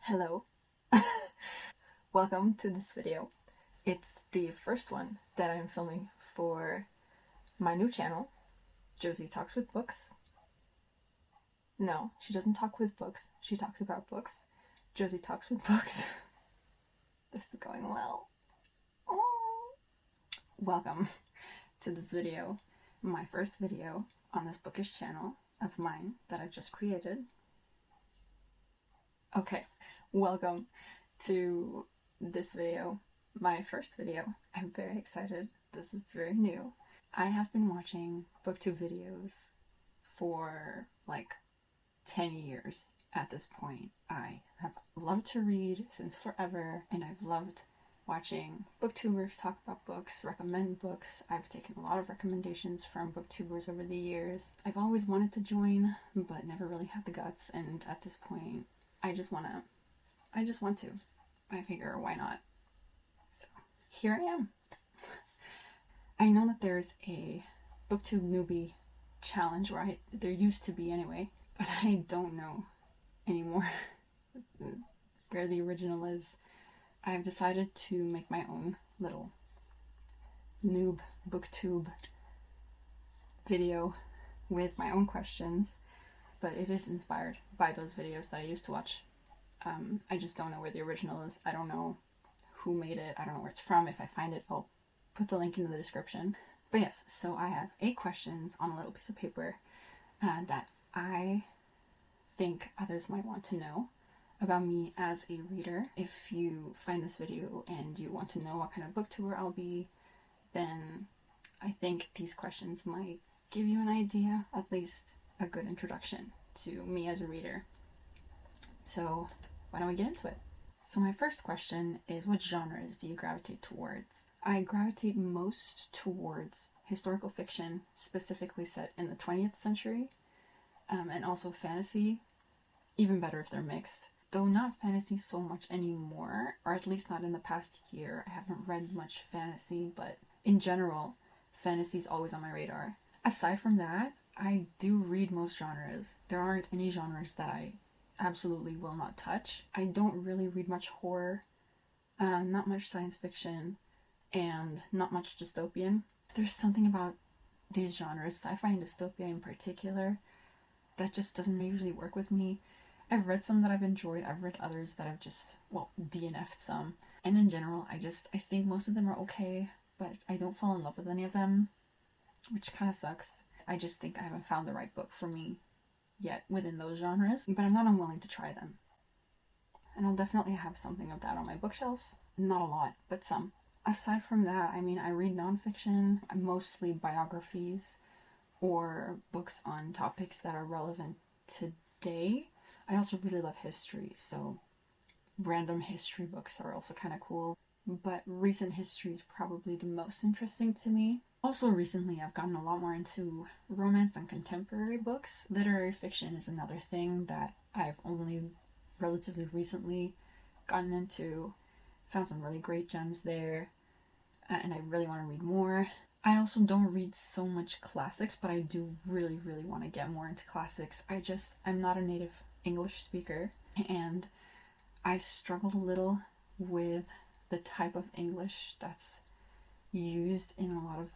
Hello. Welcome to this video. It's the first one that I'm filming for my new channel, Josie Talks with Books. No, she doesn't talk with books, she talks about books. Josie Talks with Books. This is going well. Oh. Welcome to this video, my first video on this bookish channel of mine that I've just created. Okay, welcome to this video, my first video. I'm very excited. This is very new. I have been watching BookTube videos for like 10 years at this point. I have loved to read since forever, and I've loved watching booktubers talk about books, recommend books. I've taken a lot of recommendations from booktubers over the years. I've always wanted to join, but never really had the guts, and at this point, I just want to. I figure, why not? So here I am. I know that there's a BookTube newbie challenge, there used to be anyway, but I don't know anymore where the original is. I've decided to make my own little noob BookTube video with my own questions, but it is inspired by those videos that I used to watch. I just don't know where the original is. I don't know who made it. I don't know where it's from. If I find it, I'll put the link into the description. But yes, so I have 8 questions on a little piece of paper that I think others might want to know about me as a reader. If you find this video and you want to know what kind of booktuber I'll be, then I think these questions might give you an idea, at least a good introduction to me as a reader. So why don't we get into it? So my first question is, what genres do you gravitate towards? I gravitate most towards historical fiction, specifically set in the 20th century, and also fantasy, even better if they're mixed. Though not fantasy so much anymore, or at least not in the past year. I haven't read much fantasy, but in general, fantasy is always on my radar. Aside from that, I do read most genres. There aren't any genres that I absolutely will not touch. I don't really read much horror, not much science fiction, and not much dystopian. There's something about these genres, sci-fi and dystopia in particular, that just doesn't usually work with me. I've read some that I've enjoyed, I've read others that I've just, DNF'd some. And in general, I think most of them are okay, but I don't fall in love with any of them, which kind of sucks. I just think I haven't found the right book for me yet within those genres, but I'm not unwilling to try them. And I'll definitely have something of that on my bookshelf. Not a lot, but some. Aside from that, I read nonfiction, mostly biographies or books on topics that are relevant today. I also really love history, so random history books are also kind of cool, but recent history is probably the most interesting to me. Also recently, I've gotten a lot more into romance and contemporary books. Literary fiction is another thing that I've only relatively recently gotten into. Found some really great gems there, and I really want to read more. I also don't read so much classics, but I do really, really want to get more into classics. I'm not a native English speaker, and I struggled a little with the type of English that's used in a lot of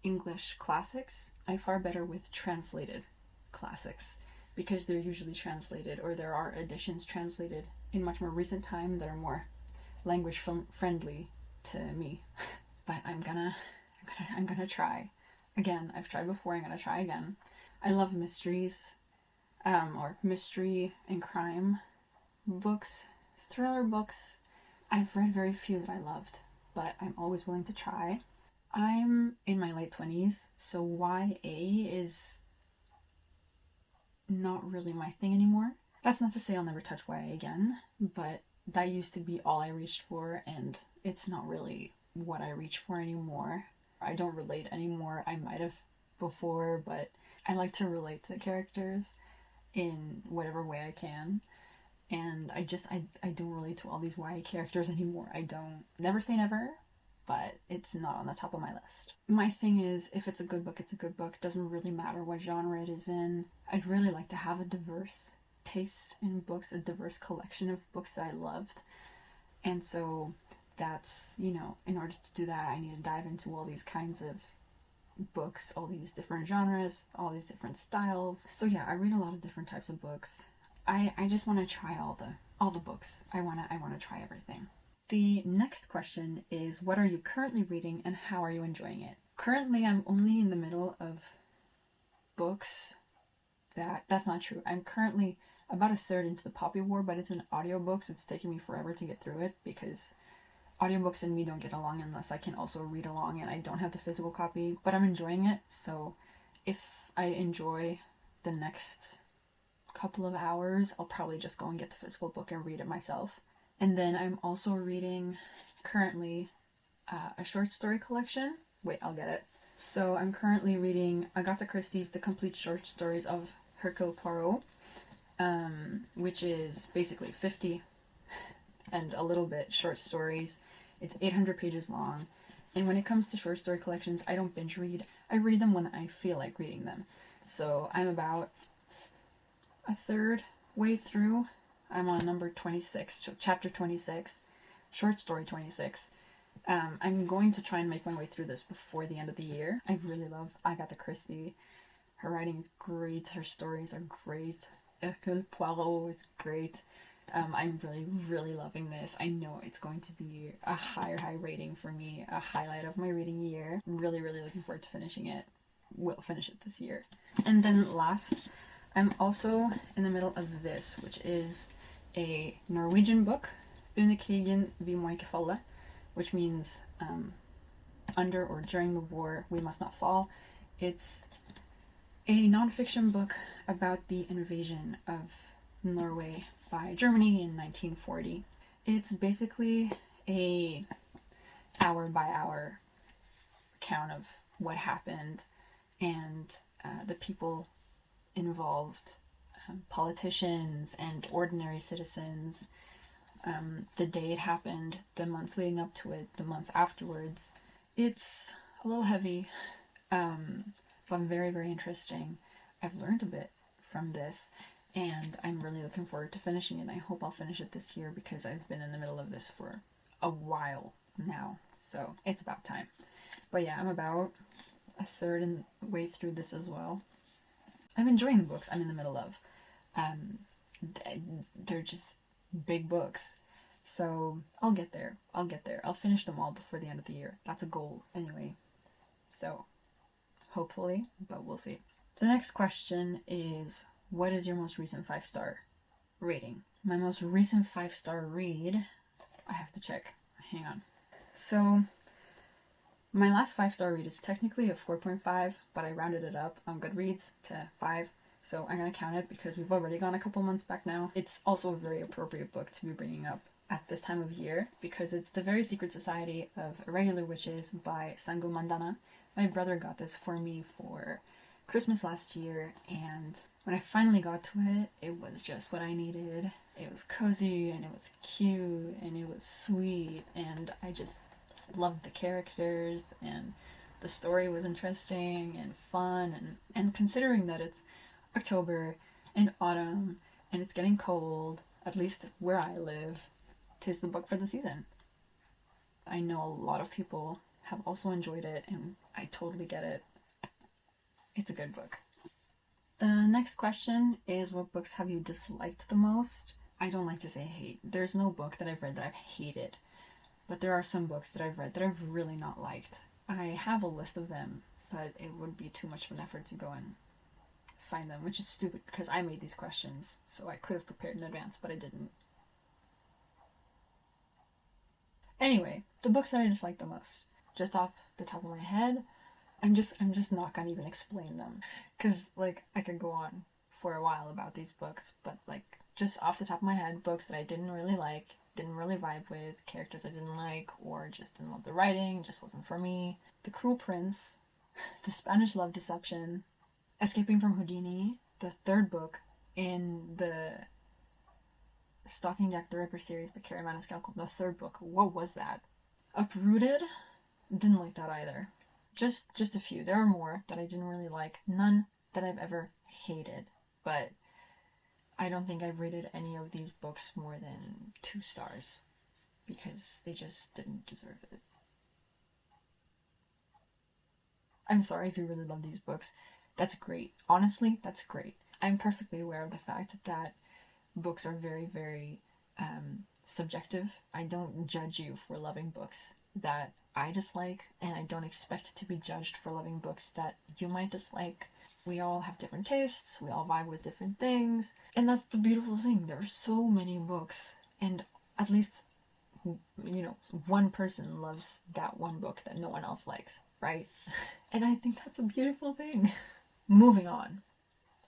English classics. I'm far better with translated classics because they're usually translated, or there are editions translated in much more recent time that are more language friendly to me. But I'm gonna try again. I've tried before. I'm gonna try again. I love mysteries, or mystery and crime books, thriller books. I've read very few that I loved, but I'm always willing to try. I'm in my late 20s, so YA is not really my thing anymore. That's not to say I'll never touch YA again, but that used to be all I reached for, and it's not really what I reach for anymore. I don't relate anymore. I might have before, but I like to relate to characters in whatever way I can. And I don't relate to all these YA characters anymore. I don't. Never say never, but it's not on the top of my list. My thing is, if it's a good book, it's a good book. Doesn't really matter what genre it is in. I'd really like to have a diverse taste in books, a diverse collection of books that I loved. And so that's, you know, in order to do that, I need to dive into all these kinds of books, all these different genres, all these different styles. So yeah, I read a lot of different types of books. I just want to try all the books. I want to try everything. The next question is, what are you currently reading and how are you enjoying it? Currently, I'm only in the middle of books that's not true. I'm currently about a third into the Poppy War, but it's an audiobook, so it's taking me forever to get through it because audiobooks and me don't get along unless I can also read along, and I don't have the physical copy, but I'm enjoying it. So if I enjoy the next couple of hours, I'll probably just go and get the physical book and read it myself. And then I'm also reading currently a short story collection. Wait, I'll get it. So I'm currently reading Agatha Christie's The Complete Short Stories of Hercule Poirot, which is basically 50 and a little bit short stories. It's 800 pages long. And when it comes to short story collections, I don't binge read. I read them when I feel like reading them. So I'm about a third way through. I'm on number 26, chapter 26, short story 26. I'm going to try and make my way through this before the end of the year. I really love Agatha Christie. Her writing is great. Her stories are great. Hercule Poirot is great. I'm really, really loving this. I know it's going to be a high rating for me, a highlight of my reading year. Really, really looking forward to finishing it. We'll finish it this year. And then last, I'm also in the middle of this, which is a Norwegian book, Under krigen vi må ikke falle, which means under or during the war we must not fall. It's a nonfiction book about the invasion of Norway by Germany in 1940. It's basically a hour by hour account of what happened and the people involved, politicians and ordinary citizens, the day it happened, the months leading up to it, the months afterwards. It's a little heavy, but very, very interesting. I've learned a bit from this, and I'm really looking forward to finishing it. I hope I'll finish it this year because I've been in the middle of this for a while now, so it's about time. But yeah, I'm about a third in way through this as well. I'm enjoying the books I'm in the middle of. They're just big books, so I'll get there. I'll finish them all before the end of the year. That's a goal anyway, so hopefully, but we'll see. The next question is, what is your most recent 5-star rating? My most recent 5-star read, I have to check, hang on. So my last 5-star read is technically a 4.5, but I rounded it up on Goodreads to 5. So I'm going to count it because we've already gone a couple months back now. It's also a very appropriate book to be bringing up at this time of year because it's The Very Secret Society of Irregular Witches by Sangu Mandana. My brother got this for me for Christmas last year, and when I finally got to it, it was just what I needed. It was cozy, and it was cute, and it was sweet, and I just loved the characters, and the story was interesting and fun, and considering that it's October and autumn and it's getting cold, at least where I live, 'tis the book for the season. I know a lot of people have also enjoyed it, and I totally get it. It's a good book. The next question is, what books have you disliked the most? I don't like to say hate. There's no book that I've read that I've hated, but there are some books that I've read that I've really not liked. I have a list of them, but it would be too much of an effort to go and find them, which is stupid because I made these questions, so I could have prepared in advance, but I didn't. Anyway, the books that I dislike the most, just off the top of my head, I'm just not gonna even explain them, because like I could go on for a while about these books, but like just off the top of my head, books that I didn't really like, didn't really vibe with, characters I didn't like, or just didn't love the writing, just wasn't for me. The Cruel Prince, The Spanish Love Deception, Escaping from Houdini, the third book in the Stalking Jack the Ripper series by Carrie Maniscalco, the third book. What was that? Uprooted, didn't like that either. Just a few. There are more that I didn't really like. None that I've ever hated, but I don't think I've rated any of these books more than 2 stars because they just didn't deserve it. I'm sorry if you really love these books. That's great. Honestly, that's great. I'm perfectly aware of the fact that books are very, very subjective. I don't judge you for loving books that I dislike, and I don't expect to be judged for loving books that you might dislike. We all have different tastes, we all vibe with different things, and that's the beautiful thing. There are so many books, and at least, you know, one person loves that one book that no one else likes, right? And I think that's a beautiful thing. Moving on.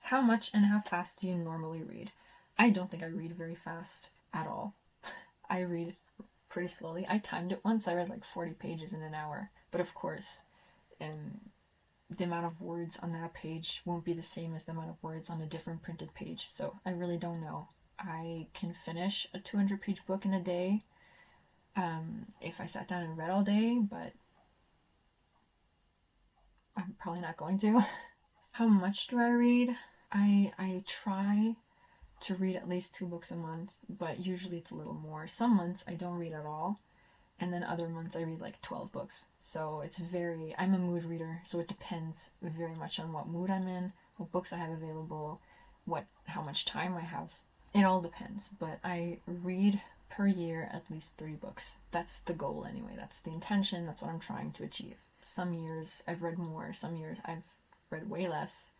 How much and how fast do you normally read? I don't think I read very fast at all. I read pretty slowly. I timed it once. I read like 40 pages in an hour. But of course, the amount of words on that page won't be the same as the amount of words on a different printed page. So I really don't know. I can finish a 200-page book in a day if I sat down and read all day, but I'm probably not going to. How much do I read? I try to read at least 2 books a month, but usually it's a little more. Some months I don't read at all, and then other months I read like 12 books. So I'm a mood reader, so it depends very much on what mood I'm in, what books I have available, how much time I have. It all depends, but I read per year at least 3 books. That's the goal anyway. That's the intention. That's what I'm trying to achieve. Some years I've read more, some years I've read way less.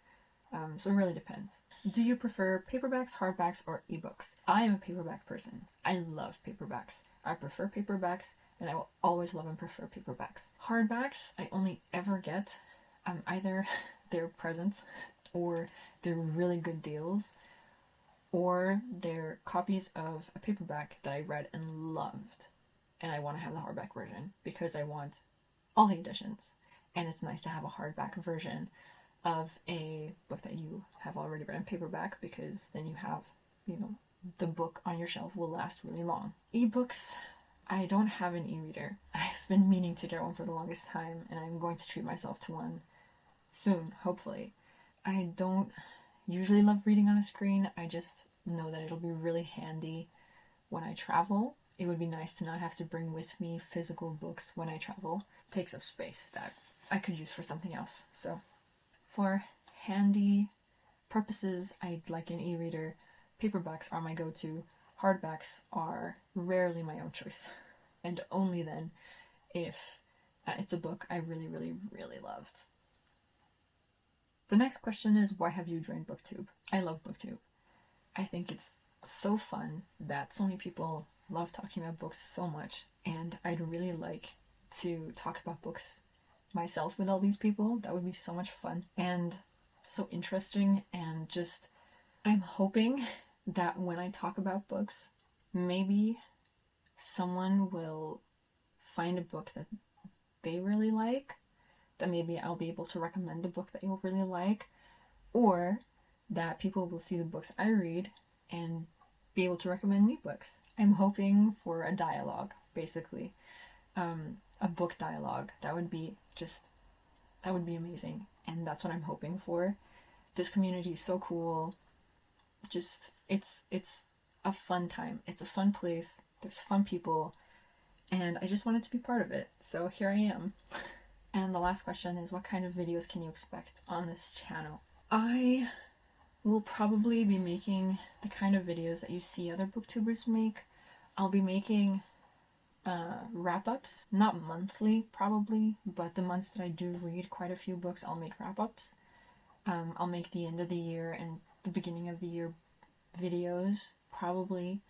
So it really depends. Do you prefer paperbacks, hardbacks, or ebooks? I am a paperback person. I love paperbacks. I prefer paperbacks, and I will always love and prefer paperbacks. Hardbacks, I only ever get either their presents, or they're really good deals, or they're copies of a paperback that I read and loved, and I want to have the hardback version because I want all the editions, and it's nice to have a hardback version of a book that you have already read in paperback, because then you have, the book on your shelf will last really long. Ebooks, I don't have an e-reader. I've been meaning to get one for the longest time, and I'm going to treat myself to one soon, hopefully. I don't usually love reading on a screen. I just know that it'll be really handy when I travel. It would be nice to not have to bring with me physical books when I travel. It takes up space that I could use for something else. So for handy purposes, I'd like an e-reader. Paperbacks are my go-to. Hardbacks are rarely my own choice. And only then if it's a book I really, really, really loved. The next question is, why have you joined BookTube? I love BookTube. I think it's so fun that so many people love talking about books so much, and I'd really like to talk about books myself with all these people. That would be so much fun and so interesting, and just I'm hoping that when I talk about books, maybe someone will find a book that they really like, that maybe I'll be able to recommend a book that you'll really like, or that people will see the books I read and be able to recommend me books. I'm hoping for a dialogue, basically. A book dialogue. That would be amazing, and that's what I'm hoping for. This community is so cool. Just, it's a fun time. It's a fun place. There's fun people, and I just wanted to be part of it. So here I am. And the last question is, what kind of videos can you expect on this channel? I will probably be making the kind of videos that you see other booktubers make. I'll be making wrap-ups, not monthly probably, but the months that I do read quite a few books, I'll make wrap-ups. I'll make the end of the year and the beginning of the year videos, probably,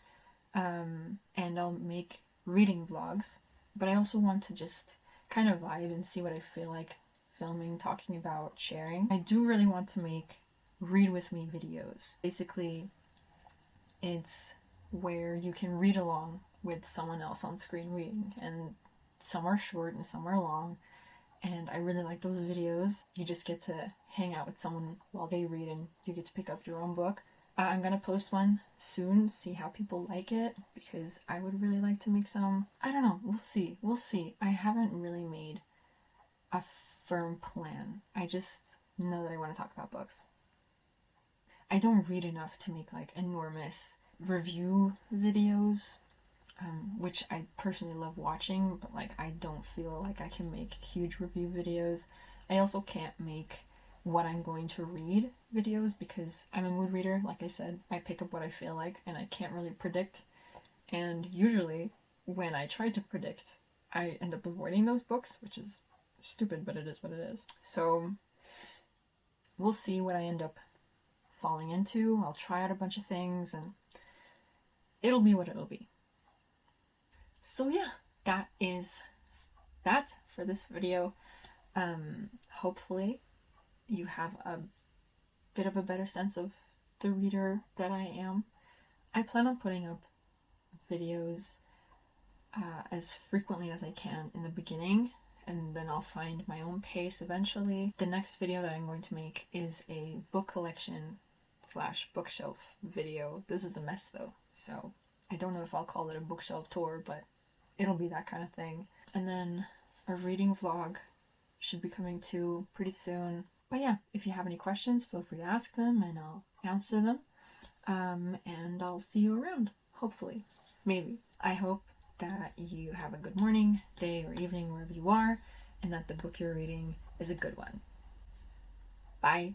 and I'll make reading vlogs, but I also want to just kind of vibe and see what I feel like filming, talking about, sharing. I do really want to make read with me videos. Basically, it's where you can read along with someone else on screen reading, and some are short and some are long, and I really like those videos. You just get to hang out with someone while they read, and you get to pick up your own book. I'm gonna post one soon, see how people like it, because I would really like to make some. I don't know, we'll see. I haven't really made a firm plan. I just know that I want to talk about books. I don't read enough to make like enormous review videos, which I personally love watching, but like I don't feel like I can make huge review videos. I also can't make what I'm going to read videos because I'm a mood reader. Like I said, I pick up what I feel like and I can't really predict. And usually when I try to predict, I end up avoiding those books, which is stupid, but it is what it is. So we'll see what I end up falling into. I'll try out a bunch of things and it'll be what it'll be. So yeah, that is that for this video. Hopefully you have a bit of a better sense of the reader that I am. I plan on putting up videos as frequently as I can in the beginning, and then I'll find my own pace eventually. The next video that I'm going to make is a book collection / bookshelf video. This is a mess though, so I don't know if I'll call it a bookshelf tour, but it'll be that kind of thing. And then a reading vlog should be coming too pretty soon. But yeah, if you have any questions, feel free to ask them and I'll answer them. And I'll see you around, hopefully. Maybe. I hope that you have a good morning, day, or evening wherever you are, and that the book you're reading is a good one. Bye.